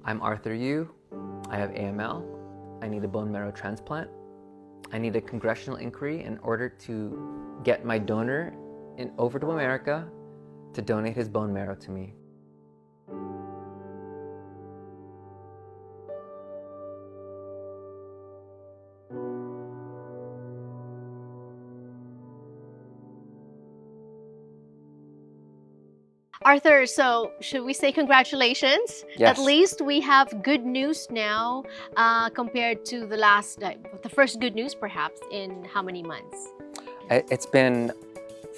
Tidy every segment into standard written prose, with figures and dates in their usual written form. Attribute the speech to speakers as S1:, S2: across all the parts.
S1: I'm Arthur Yu. I have AML. I need a bone marrow transplant. I need a congressional inquiry in order to get my donor over to America to donate his bone marrow to me.
S2: Arthur, so should we say congratulations?
S1: Yes.
S2: At least we have good news now compared to the first good news perhaps in how many months?
S1: It's been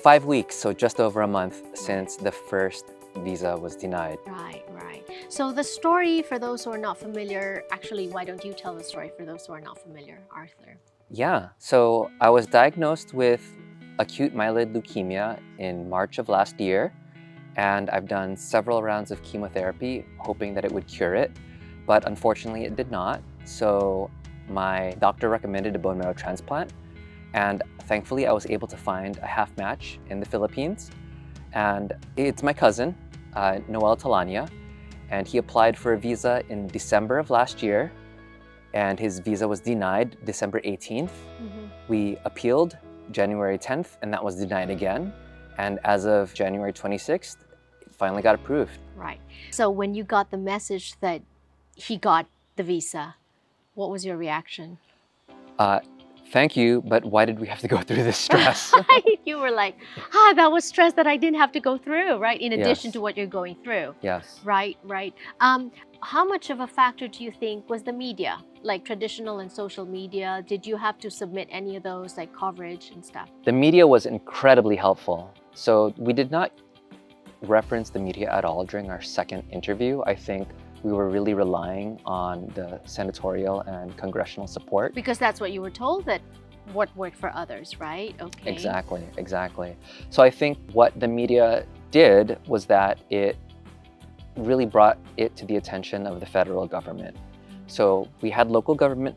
S1: 5 weeks, so just over a month since the first visa was denied.
S2: Right. So the story for those who are not familiar, actually, why don't you tell the story for those who are not familiar, Arthur?
S1: Yeah, so I was diagnosed with acute myeloid leukemia in March of last year, and I've done several rounds of chemotherapy hoping that it would cure it, but unfortunately it did not. So my doctor recommended a bone marrow transplant, and thankfully I was able to find a half match in the Philippines, and it's my cousin, Noel Talania, and he applied for a visa in December of last year, and his visa was denied December 18th. We appealed January 10th, and that was denied again. And as of January 26th, it finally got approved.
S2: Right. So when you got the message that he got the visa, what was your reaction?
S1: Thank you, but why did we have to go through this stress?
S2: You were like, that was stress that I didn't have to go through, right? In addition
S1: Yes.
S2: to what you're going through.
S1: Yes.
S2: Right. How much of a factor do you think was the media, like traditional and social media? Did you have to submit any of those, like coverage and stuff?
S1: The media was incredibly helpful. So we did not reference the media at all during our second interview. I think we were really relying on the senatorial and congressional support.
S2: Because that's what you were told, that what worked for others, right? Okay.
S1: Exactly. So I think what the media did was that it really brought it to the attention of the federal government. So we had local government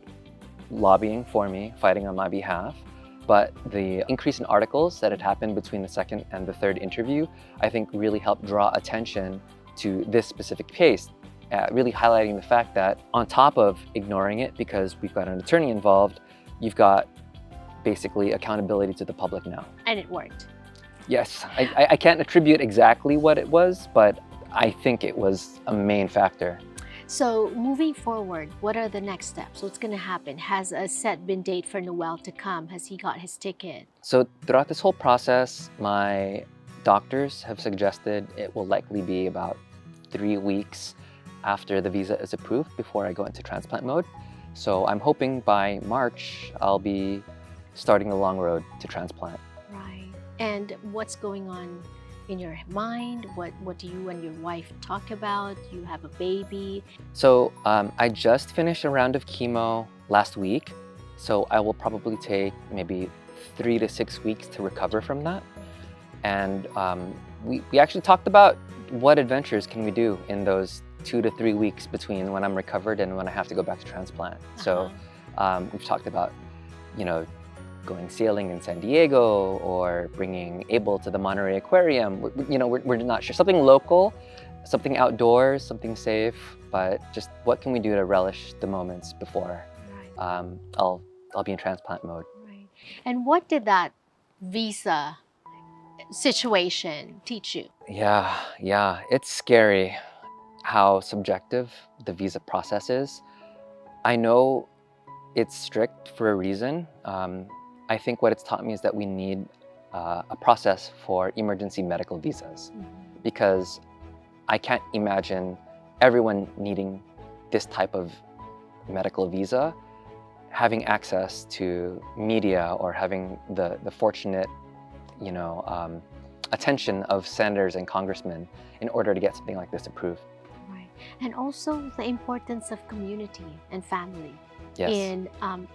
S1: lobbying for me, fighting on my behalf, but the increase in articles that had happened between the second and the third interview, I think really helped draw attention to this specific case, really highlighting the fact that on top of ignoring it because we've got an attorney involved, you've got basically accountability to the public now.
S2: And it worked.
S1: Yes, I can't attribute exactly what it was, but I think it was a main factor.
S2: So moving forward, what are the next steps? What's going to happen? Has a set been date for Noel to come? Has he got his ticket?
S1: So throughout this whole process, my doctors have suggested it will likely be about 3 weeks after the visa is approved before I go into transplant mode. So I'm hoping by March, I'll be starting the long road to transplant.
S2: Right. And what's going on in your mind? What do you and your wife talk about? You have a baby.
S1: So I just finished a round of chemo last week. So I will probably take maybe 3 to 6 weeks to recover from that. And we actually talked about what adventures can we do in those 2 to 3 weeks between when I'm recovered and when I have to go back to transplant. So we've talked about, going sailing in San Diego or bringing Abel to the Monterey Aquarium. We're not sure. Something local, something outdoors, something safe, but just what can we do to relish the moments before I'll be in transplant mode.
S2: Right. And what did that visa situation teach you?
S1: Yeah, it's scary how subjective the visa process is. I know it's strict for a reason. I think what it's taught me is that we need a process for emergency medical visas, because I can't imagine everyone needing this type of medical visa having access to media or having the fortunate, attention of senators and congressmen in order to get something like this approved.
S2: Right. And also the importance of community and family.
S1: Yes.
S2: In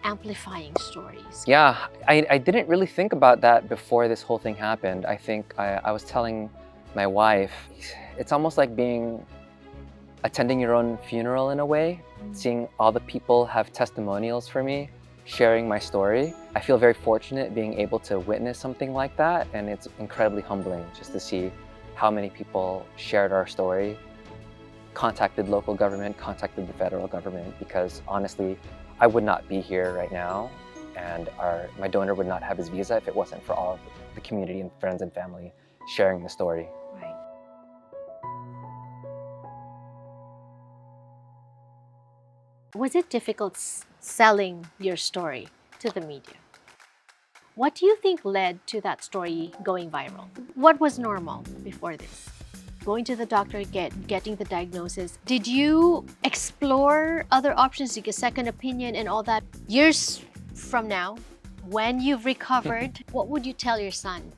S2: amplifying stories.
S1: Yeah, I didn't really think about that before this whole thing happened. I think I was telling my wife, it's almost like attending your own funeral in a way, seeing all the people have testimonials for me, sharing my story. I feel very fortunate being able to witness something like that, and it's incredibly humbling just to see how many people shared our story contacted local government, contacted the federal government, because honestly, I would not be here right now, and my donor would not have his visa if it wasn't for all of the community and friends and family sharing the story.
S2: Right. Was it difficult selling your story to the media? What do you think led to that story going viral? What was normal before this? Going to the doctor, getting the diagnosis. Did you explore other options, like a second opinion and all that? Years from now, when you've recovered, what would you tell your son?